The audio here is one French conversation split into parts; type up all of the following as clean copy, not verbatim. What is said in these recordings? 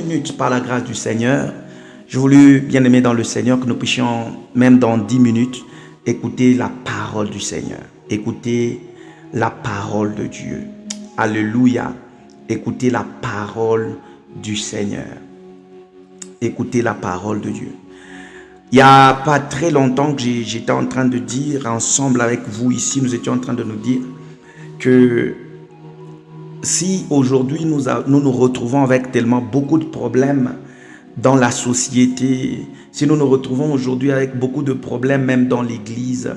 minutes par la grâce du Seigneur. Je voulais, bien aimé dans le Seigneur, que nous puissions, même dans 10 minutes, écouter la parole du Seigneur. Écouter la parole de Dieu. Alléluia. Écoutez la parole du Seigneur. Écoutez la parole de Dieu. Il n'y a pas très longtemps que j'étais en train de dire, ensemble avec vous ici, nous étions en train de nous dire que si aujourd'hui nous nous retrouvons avec tellement beaucoup de problèmes dans la société, si nous nous retrouvons aujourd'hui avec beaucoup de problèmes même dans l'église,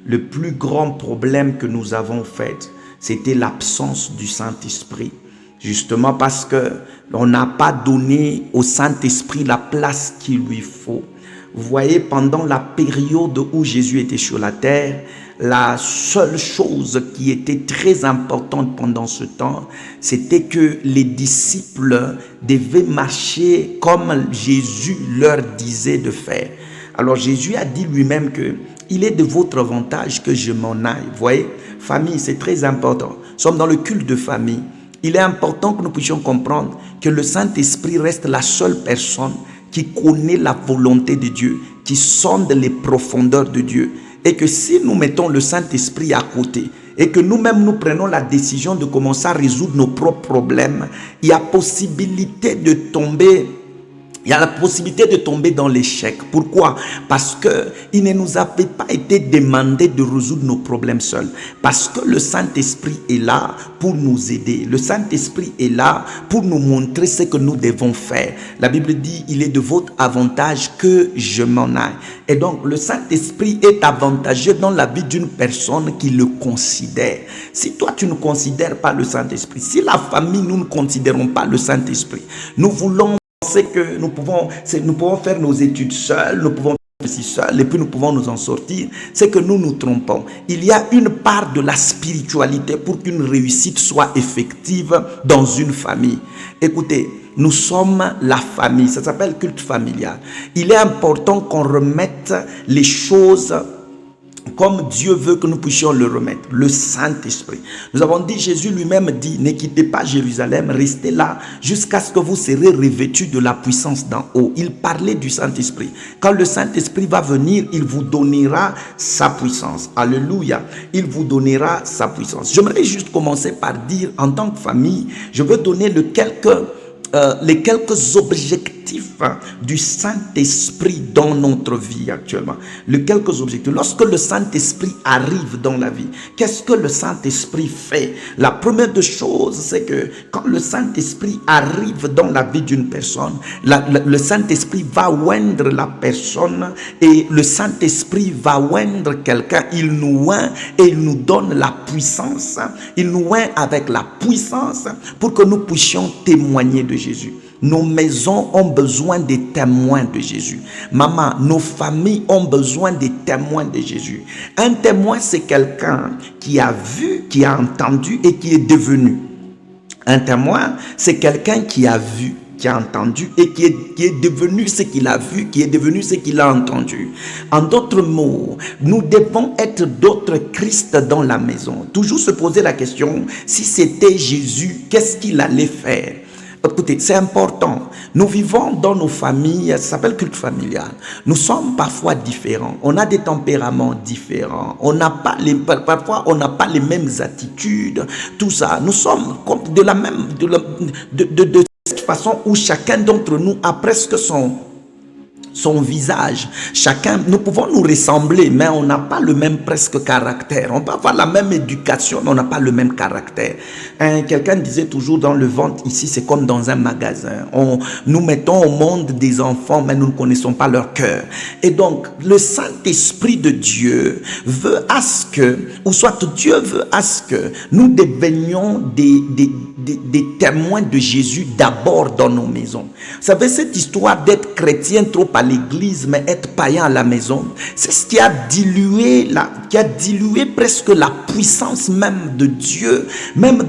le plus grand problème que nous avons fait, c'était l'absence du Saint-Esprit. Justement parce que on n'a pas donné au Saint-Esprit la place qu'il lui faut. Vous voyez, pendant la période où Jésus était sur la terre, la seule chose qui était très importante pendant ce temps, c'était que les disciples devaient marcher comme Jésus leur disait de faire. Alors Jésus a dit lui-même que il est de votre avantage que je m'en aille. Vous voyez, famille, c'est très important. Nous sommes dans le culte de famille. Il est important que nous puissions comprendre que le Saint-Esprit reste la seule personne qui connaît la volonté de Dieu, qui sonde les profondeurs de Dieu. Et que si nous mettons le Saint-Esprit à côté et que nous-mêmes nous prenons la décision de commencer à résoudre nos propres problèmes, il y a possibilité de tomber. Il y a la possibilité de tomber dans l'échec. Pourquoi? Parce qu'il ne nous avait pas été demandé de résoudre nos problèmes seuls. Parce que le Saint-Esprit est là pour nous aider. Le Saint-Esprit est là pour nous montrer ce que nous devons faire. La Bible dit, il est de votre avantage que je m'en aille. Et donc, le Saint-Esprit est avantageux dans la vie d'une personne qui le considère. Si toi, tu ne considères pas le Saint-Esprit, si la famille, nous ne considérons pas le Saint-Esprit, nous voulons penser que nous pouvons faire nos études seuls, nous pouvons faire ceci seuls et puis nous pouvons nous en sortir, c'est que nous nous trompons. Il y a une part de la spiritualité pour qu'une réussite soit effective dans une famille. Écoutez, nous sommes la famille, ça s'appelle culte familial. Il est important qu'on remette les choses comme Dieu veut que nous puissions le remettre, le Saint-Esprit. Nous avons dit, Jésus lui-même dit, ne quittez pas Jérusalem, restez là jusqu'à ce que vous serez revêtus de la puissance d'en haut. Il parlait du Saint-Esprit. Quand le Saint-Esprit va venir, il vous donnera sa puissance. Alléluia. Il vous donnera sa puissance. J'aimerais juste commencer par dire, en tant que famille, je veux donner les quelques objectifs du Saint-Esprit dans notre vie actuellement. Les quelques objectifs. Lorsque le Saint-Esprit arrive dans la vie, qu'est-ce que le Saint-Esprit fait? La première des choses, c'est que quand le Saint-Esprit arrive dans la vie d'une personne, le Saint-Esprit va oindre la personne et le Saint-Esprit va oindre quelqu'un. Il nous oint et il nous donne la puissance. Il nous oint avec la puissance pour que nous puissions témoigner de Jésus. Nos maisons ont besoin des témoins de Jésus. Maman, nos familles ont besoin des témoins de Jésus. Un témoin, c'est quelqu'un qui a vu, qui a entendu et qui est devenu. Un témoin, c'est quelqu'un qui a vu, qui a entendu et qui est devenu ce qu'il a vu, qui est devenu ce qu'il a entendu. En d'autres mots, nous devons être d'autres Christ dans la maison. Toujours se poser la question, si c'était Jésus, qu'est-ce qu'il allait faire? Écoutez, c'est important. Nous vivons dans nos familles, ça s'appelle culte familial. Nous sommes parfois différents. On a des tempéraments différents. Parfois, on n'a pas les mêmes attitudes. Tout ça. Nous sommes de cette façon où chacun d'entre nous a presque son visage. Chacun, nous pouvons nous ressembler, mais on n'a pas le même presque caractère. On peut avoir la même éducation, mais on n'a pas le même caractère. Quelqu'un disait toujours, dans le ventre ici, c'est comme dans un magasin. Nous mettons au monde des enfants, mais nous ne connaissons pas leur cœur. Et donc, le Saint-Esprit de Dieu veut à ce que, ou soit Dieu veut à ce que nous devenions des témoins de Jésus d'abord dans nos maisons. Vous savez, cette histoire d'être chrétien trop à l'église, mais être païen à la maison. C'est ce qui a dilué presque la puissance même de Dieu, même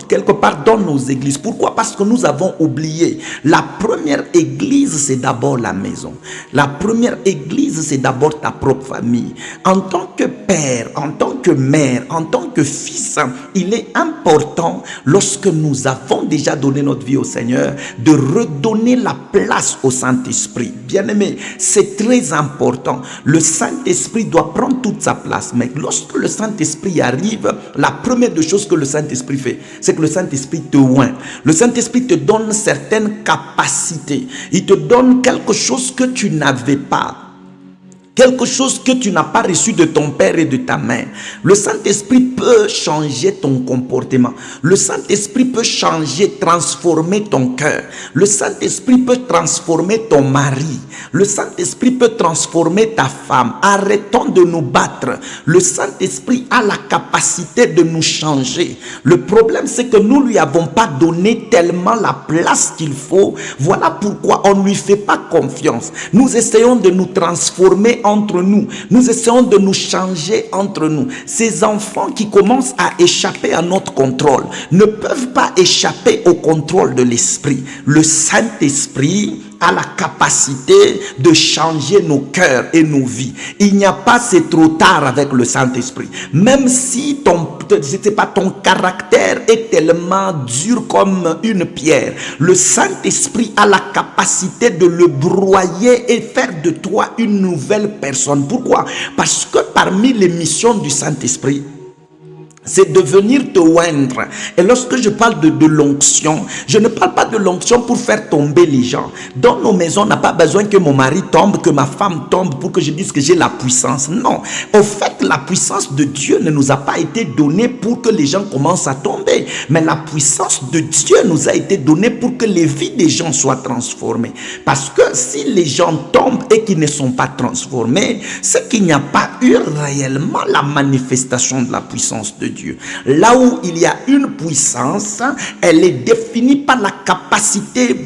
quelque part dans nos églises. Pourquoi? Parce que nous avons oublié. La première église, c'est d'abord la maison. La première église, c'est d'abord ta propre famille. En tant que père, en tant que mère, en tant que fils, il est important, lorsque nous avons déjà donné notre vie au Seigneur, de redonner la place au Saint-Esprit. Bien-aimé, c'est très important. Le Saint-Esprit doit prendre toute sa place. Mais lorsque le Saint-Esprit arrive, la première des choses que le Saint-Esprit fait, c'est que le Saint-Esprit te oint. Le Saint-Esprit te donne certaines capacités. Il te donne quelque chose que tu n'avais pas. Quelque chose que tu n'as pas reçu de ton père et de ta mère. Le Saint-Esprit peut changer ton comportement. Le Saint-Esprit peut changer, transformer ton cœur. Le Saint-Esprit peut transformer ton mari. Le Saint-Esprit peut transformer ta femme. Arrêtons de nous battre. Le Saint-Esprit a la capacité de nous changer. Le problème, c'est que nous ne lui avons pas donné tellement la place qu'il faut. Voilà pourquoi on ne lui fait pas confiance. Nous essayons de nous transformer entre nous. Nous essayons de nous changer entre nous. Ces enfants qui commencent à échapper à notre contrôle ne peuvent pas échapper au contrôle de l'Esprit. Le Saint-Esprit a la capacité de changer nos cœurs et nos vies. Il n'y a pas c'est trop tard avec le Saint-Esprit. Même si ton caractère est tellement dur comme une pierre, le Saint-Esprit a la capacité de le broyer et faire de toi une nouvelle personne. Pourquoi? Parce que parmi les missions du Saint-Esprit, c'est de venir te oindre. Et lorsque je parle de l'onction, je ne parle pas de l'onction pour faire tomber les gens. Dans nos maisons, on n'a pas besoin que mon mari tombe, que ma femme tombe pour que je dise que j'ai la puissance. Non. Au fait, la puissance de Dieu ne nous a pas été donnée pour que les gens commencent à tomber. Mais la puissance de Dieu nous a été donnée pour que les vies des gens soient transformées. Parce que si les gens tombent et qu'ils ne sont pas transformés, c'est qu'il n'y a pas eu réellement la manifestation de la puissance de Dieu. Là où il y a une puissance, elle est définie par la capacité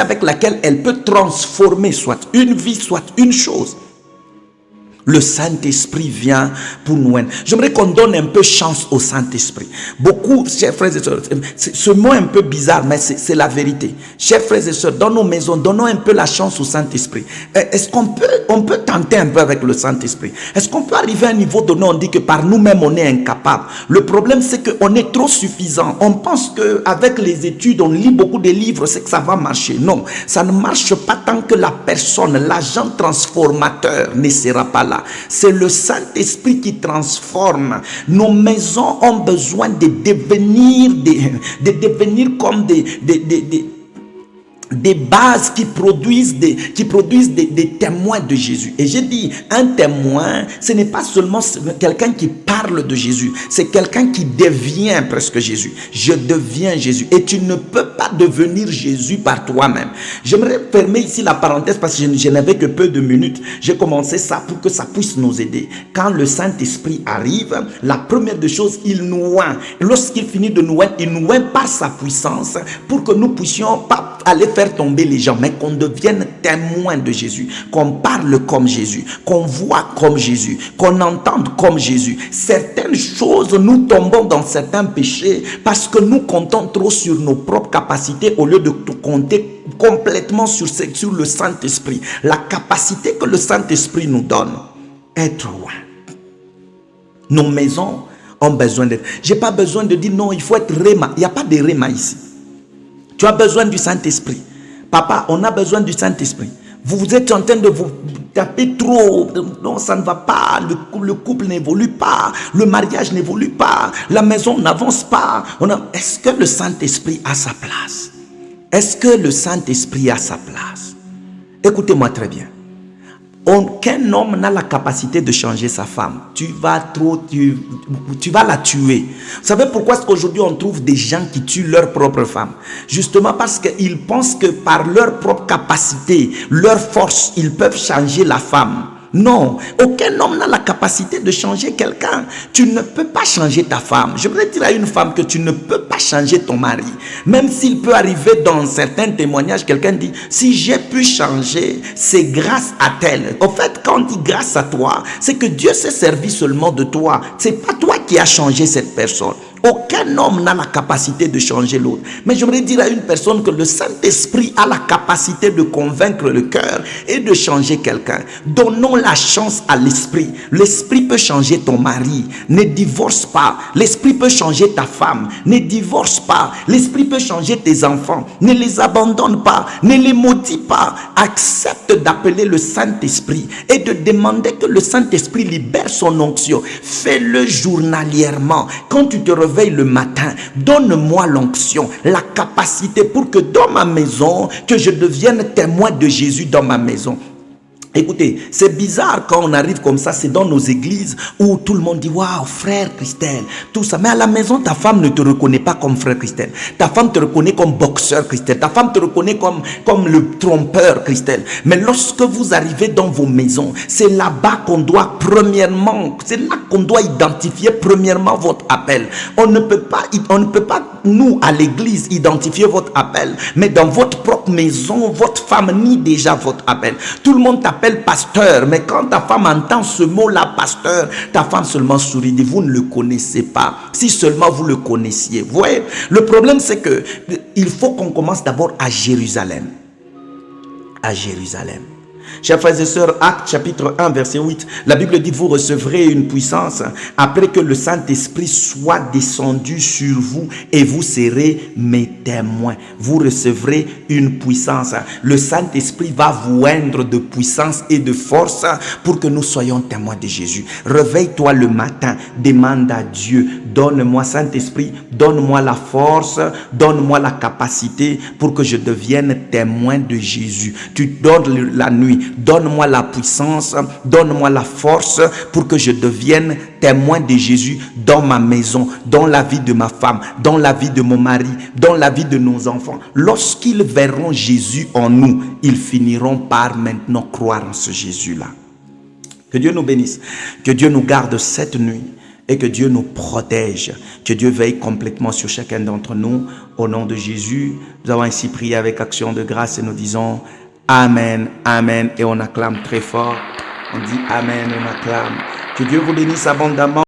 avec laquelle elle peut transformer soit une vie, soit une chose. Le Saint-Esprit vient pour nous aider. J'aimerais qu'on donne un peu chance au Saint-Esprit. Beaucoup, chers frères et sœurs, ce mot est un peu bizarre, mais c'est la vérité. Chers frères et sœurs, dans nos maisons, donnons un peu la chance au Saint-Esprit. Est-ce qu'on peut tenter un peu avec le Saint-Esprit? Est-ce qu'on peut arriver à un niveau donné, on dit que par nous-mêmes, on est incapable? Le problème, c'est qu'on est trop suffisant. On pense qu'avec les études, on lit beaucoup de livres, c'est que ça va marcher. Non, ça ne marche pas tant que la personne, l'agent transformateur ne sera pas là. C'est le Saint-Esprit qui transforme. Nos maisons ont besoin de devenir comme des bases qui produisent des témoins de Jésus. Et j'ai dit, un témoin, ce n'est pas seulement quelqu'un qui parle de Jésus, c'est quelqu'un qui devient presque Jésus. Je deviens Jésus. Et tu ne peux pas devenir Jésus par toi-même. J'aimerais fermer ici la parenthèse parce que je n'avais que peu de minutes. J'ai commencé ça pour que ça puisse nous aider. Quand le Saint-Esprit arrive, la première des choses, il nous oint. Lorsqu'il finit de nous oindre, il nous oint par sa puissance pour que nous puissions pas aller faire tomber les gens, mais qu'on devienne témoin de Jésus, qu'on parle comme Jésus, qu'on voit comme Jésus, qu'on entende comme Jésus. Certaines choses, nous tombons dans certains péchés parce que nous comptons trop sur nos propres capacités au lieu de compter complètement sur le Saint-Esprit. La capacité que le Saint-Esprit nous donne est trop loin. Nos maisons ont besoin d'être. Je n'ai pas besoin de dire non, il faut être réma. Il n'y a pas de réma ici. Tu as besoin du Saint-Esprit. Papa, on a besoin du Saint-Esprit. Vous êtes en train de vous taper trop. Non, ça ne va pas. Le couple n'évolue pas. Le mariage n'évolue pas. La maison n'avance pas. Est-ce que le Saint-Esprit a sa place? Est-ce que le Saint-Esprit a sa place? Écoutez-moi très bien. Aucun homme n'a la capacité de changer sa femme. Tu vas la tuer. Vous savez pourquoi est-ce qu'aujourd'hui on trouve des gens qui tuent leur propre femme? Justement parce qu'ils pensent que par leur propre capacité, leur force, ils peuvent changer la femme. Non, aucun homme n'a la capacité de changer quelqu'un. Tu ne peux pas changer ta femme. Je voudrais dire à une femme que tu ne peux pas changer ton mari. Même s'il peut arriver dans certains témoignages, quelqu'un dit, si j'ai pu changer, c'est grâce à tel. En fait, quand on dit grâce à toi, c'est que Dieu s'est servi seulement de toi. C'est pas toi qui as changé cette personne. Aucun homme n'a la capacité de changer l'autre. Mais j'aimerais dire à une personne que le Saint-Esprit a la capacité de convaincre le cœur et de changer quelqu'un. Donnons la chance à l'Esprit. L'Esprit peut changer ton mari. Ne divorce pas. L'Esprit peut changer ta femme. Ne divorce pas. L'Esprit peut changer tes enfants. Ne les abandonne pas. Ne les maudis pas. Accepte d'appeler le Saint-Esprit et de demander que le Saint-Esprit libère son onction. Fais-le journalièrement. Quand tu te réveilles le matin, donne-moi l'onction, la capacité pour que dans ma maison, que je devienne témoin de Jésus dans ma maison. Écoutez, c'est bizarre quand on arrive comme ça, c'est dans nos églises où tout le monde dit waouh, frère Christelle, tout ça. Mais à la maison, ta femme ne te reconnaît pas comme frère Christelle. Ta femme te reconnaît comme boxeur Christelle. Ta femme te reconnaît comme le trompeur Christelle. Mais lorsque vous arrivez dans vos maisons, c'est là-bas qu'on doit premièrement, c'est là qu'on doit identifier premièrement votre appel. On ne peut pas, nous à l'église, identifier votre appel. Mais dans votre propre maison, votre femme nie déjà votre appel. Tout le monde t'appelle pasteur, mais quand ta femme entend ce mot-là, pasteur, ta femme seulement sourit, dit, vous ne le connaissez pas. Si seulement vous le connaissiez. Vous voyez, le problème c'est que il faut qu'on commence d'abord à Jérusalem. À Jérusalem. Chers frères et sœurs, Actes chapitre 1 verset 8, la Bible dit, vous recevrez une puissance après que le Saint-Esprit soit descendu sur vous et vous serez mes témoins. Vous recevrez une puissance. Le Saint-Esprit va vous oindre de puissance et de force pour que nous soyons témoins de Jésus. Réveille-toi le matin, demande à Dieu, donne-moi Saint-Esprit, donne-moi la force, donne-moi la capacité pour que je devienne témoin de Jésus. Tu donnes la nuit, donne-moi la puissance, donne-moi la force pour que je devienne témoin de Jésus dans ma maison, dans la vie de ma femme, dans la vie de mon mari, dans la vie de nos enfants. Lorsqu'ils verront Jésus en nous, ils finiront par maintenant croire en ce Jésus-là. Que Dieu nous bénisse, que Dieu nous garde cette nuit et que Dieu nous protège, que Dieu veille complètement sur chacun d'entre nous. Au nom de Jésus, nous avons ainsi prié avec action de grâce et nous disons Amen, Amen, et on acclame très fort. On dit Amen, on acclame. Que Dieu vous bénisse abondamment.